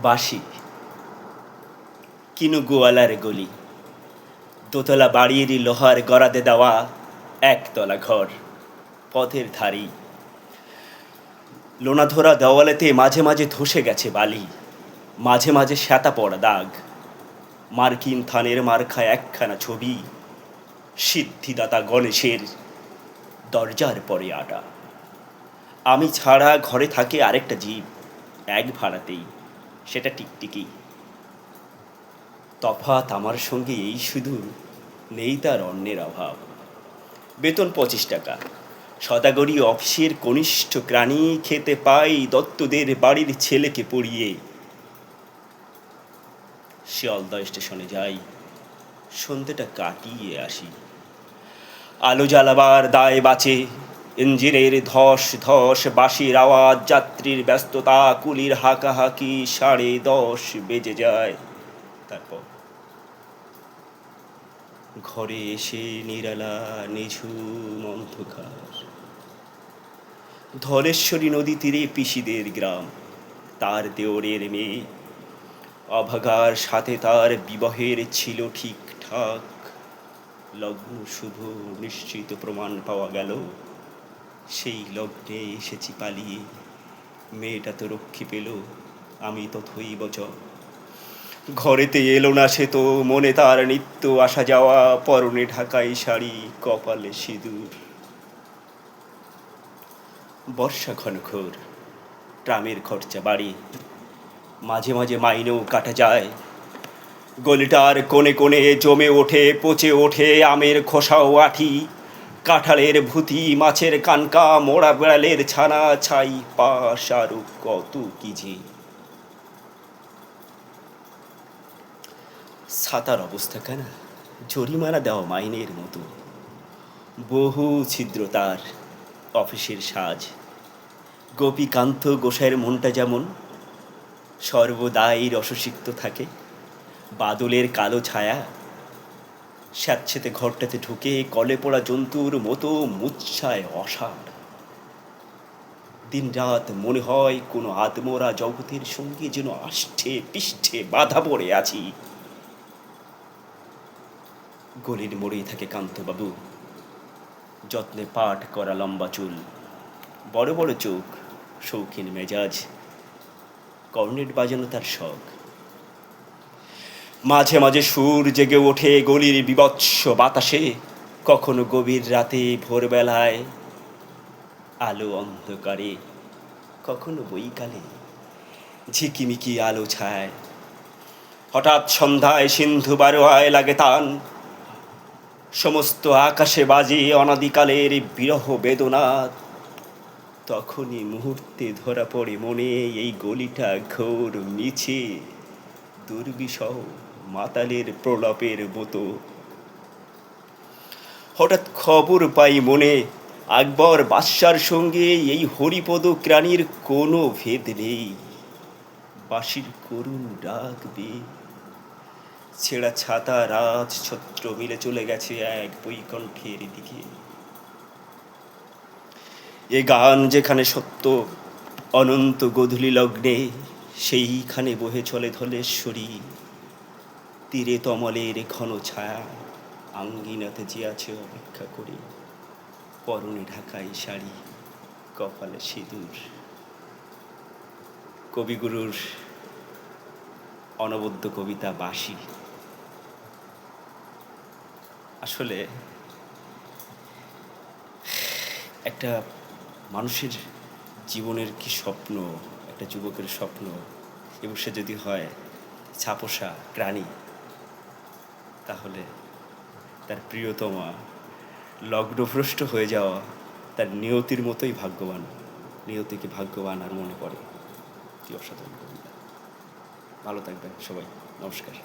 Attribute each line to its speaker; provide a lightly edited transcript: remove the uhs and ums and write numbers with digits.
Speaker 1: বাঁশি কিনু গোয়ালার গলি, দোতলা বাড়ির লোহার গড়াতে দেওয়া একতলা ঘর, পথের ধারি লোনাধরা দেওয়ালেতে মাঝে মাঝে ধসে গেছে বালি, মাঝে মাঝে শ্যাতা পড়া দাগ, মার্কিন থানের মার্খায় একখানা ছবি, সিদ্ধিদাতা গণেশের দরজার পরে আটা। আমি ছাড়া ঘরে থাকে আরেকটা জীব, এক ভাড়াতেই, সেটা টিকটিকি। তফাৎ আমার সঙ্গে এই শুধু, নেই তার অন্যের অভাব। বেতন 25 টাকা, সদাগরি অফিসের কনিষ্ঠ প্রাণী, খেতে পাই দত্তদের বাড়ির ছেলেকে পড়িয়ে। শিয়ালদা স্টেশনে যাই, সন্ধ্যেটা কাটিয়ে আসি। আলো জ্বালাবার দায় বাঁচে, ইঞ্জিনের ধস ধস, বাঁশির আওয়াজ, যাত্রীর ব্যস্ততা, কুলির হাঁকাহাঁকি। 10:30 বেজে যায়। তারপর ঘরে এসে নিরালা নিঝুম অন্ধকার। ধলেশ্বরী নদী তীরে পিসিদের গ্রাম, তার দেওরের মেয়ে অভাগার সাথে তার বিবাহের ছিল ঠিকঠাক। লগ্ন শুভ নিশ্চিত প্রমাণ পাওয়া গেল, সেই লগ্নে এসেছি পালিয়ে। মেয়েটা তো রক্ষী পেল, আমি তথৈব চ। ঘরেতে এলো না সে তো, মনে তার নিত্য আসা যাওয়া, পরনে ঢাকাই শাড়ি, কপালে সিঁদুর। বর্ষা ঘনঘোর, ট্রামের খরচা বাড়ি, মাঝে মাঝে মাইনেও কাটা যায়। গলিটার কোণে কোণে জমে ওঠে, পচে ওঠে আমের খোসাও আঠি, কাঁঠালের ভুতি, মাছের কানকা, মোড়া বেড়ালের ছানা, ছাই পাশ, আরো কত কি যে। ছাতার অবস্থা কেনা, জরিমানা দেওয়া মাইনের মতো। বহু ছিদ্র তার, অফিসের সাজ। গোপীকান্ত গোসাইয়ের মনটা যেমন সর্বদাই রসসিক্ত থাকে। বাদলের কালো ছায়া স্যাঁতসেঁতে ঘরটাতে ঢুকে কলে পোড়া জন্তুর মতো মুচ্ছায় অসাড়। দিনরাত মনে হয় কোনো আদমরা জগতের সঙ্গে যেন আষ্ঠে পৃষ্ঠে বাধা পড়ে আছি। গলির মোড়েই থাকে কান্তবাবু, যত্নে পাট করা লম্বা চুল, বড় বড় চোখ, শৌখিন মেজাজ, কর্নেট বাজানো তার শখ। মাঝে মাঝে সুর জেগে ওঠে গলির বিভৎস বাতাসে, কখনো গভীর রাতে ভোরবেলায় আলো অন্ধকারে, কখনো বৈকালে ঝিকিমিকি আলো ছায়। হঠাৎ সন্ধ্যায় সিন্ধু বারোয়ায় লাগে তান, সমস্ত আকাশে বাজে অনাদিকালের বিরহ বেদনা। তখনই মুহূর্তে ধরা পড়ে মনে, এই গলিটা ঘোর, মিছে, দুর্বিষহ মাতালের প্রলাপের মতো। হঠাৎ খবর পাই মনে, আকবর বাদশার সঙ্গে এই হরিপদ ক্রাণীর কোনো ভেদ নেই। বাঁশির করুণ ডাকবে, ছেঁড়া ছাতা রাজ ছত্র মিলে চলে গেছে এক বৈকণ্ঠের দিকে। এ গান যেখানে সত্য, অনন্ত গোধূলি লগ্নে, সেইখানে বহে চলে ধলেশ্বরী। তীরে তমলের ঘন ছায়া, আঙ্গিনাতে যে আছে অপেক্ষা করে, পরনে ঢাকাই শাড়ি, কপালে সিঁদুর। কবিগুরুর অনবদ্য কবিতা বাঁশি। আসলে একটা মানুষের জীবনের কি স্বপ্ন, একটা যুবকের স্বপ্ন, এবং সে যদি হয় ছাপোষা প্রাণী, তাহলে তার প্রিয়তমা লগ্নভ্রষ্ট হয়ে যাওয়া তার নিয়তির মতোই ভাগ্যবান। নিয়তিকে ভাগ্যবান আর মনে করে। কি অসাধারণ কবিতা। ভালো থাকবেন সবাই, নমস্কার।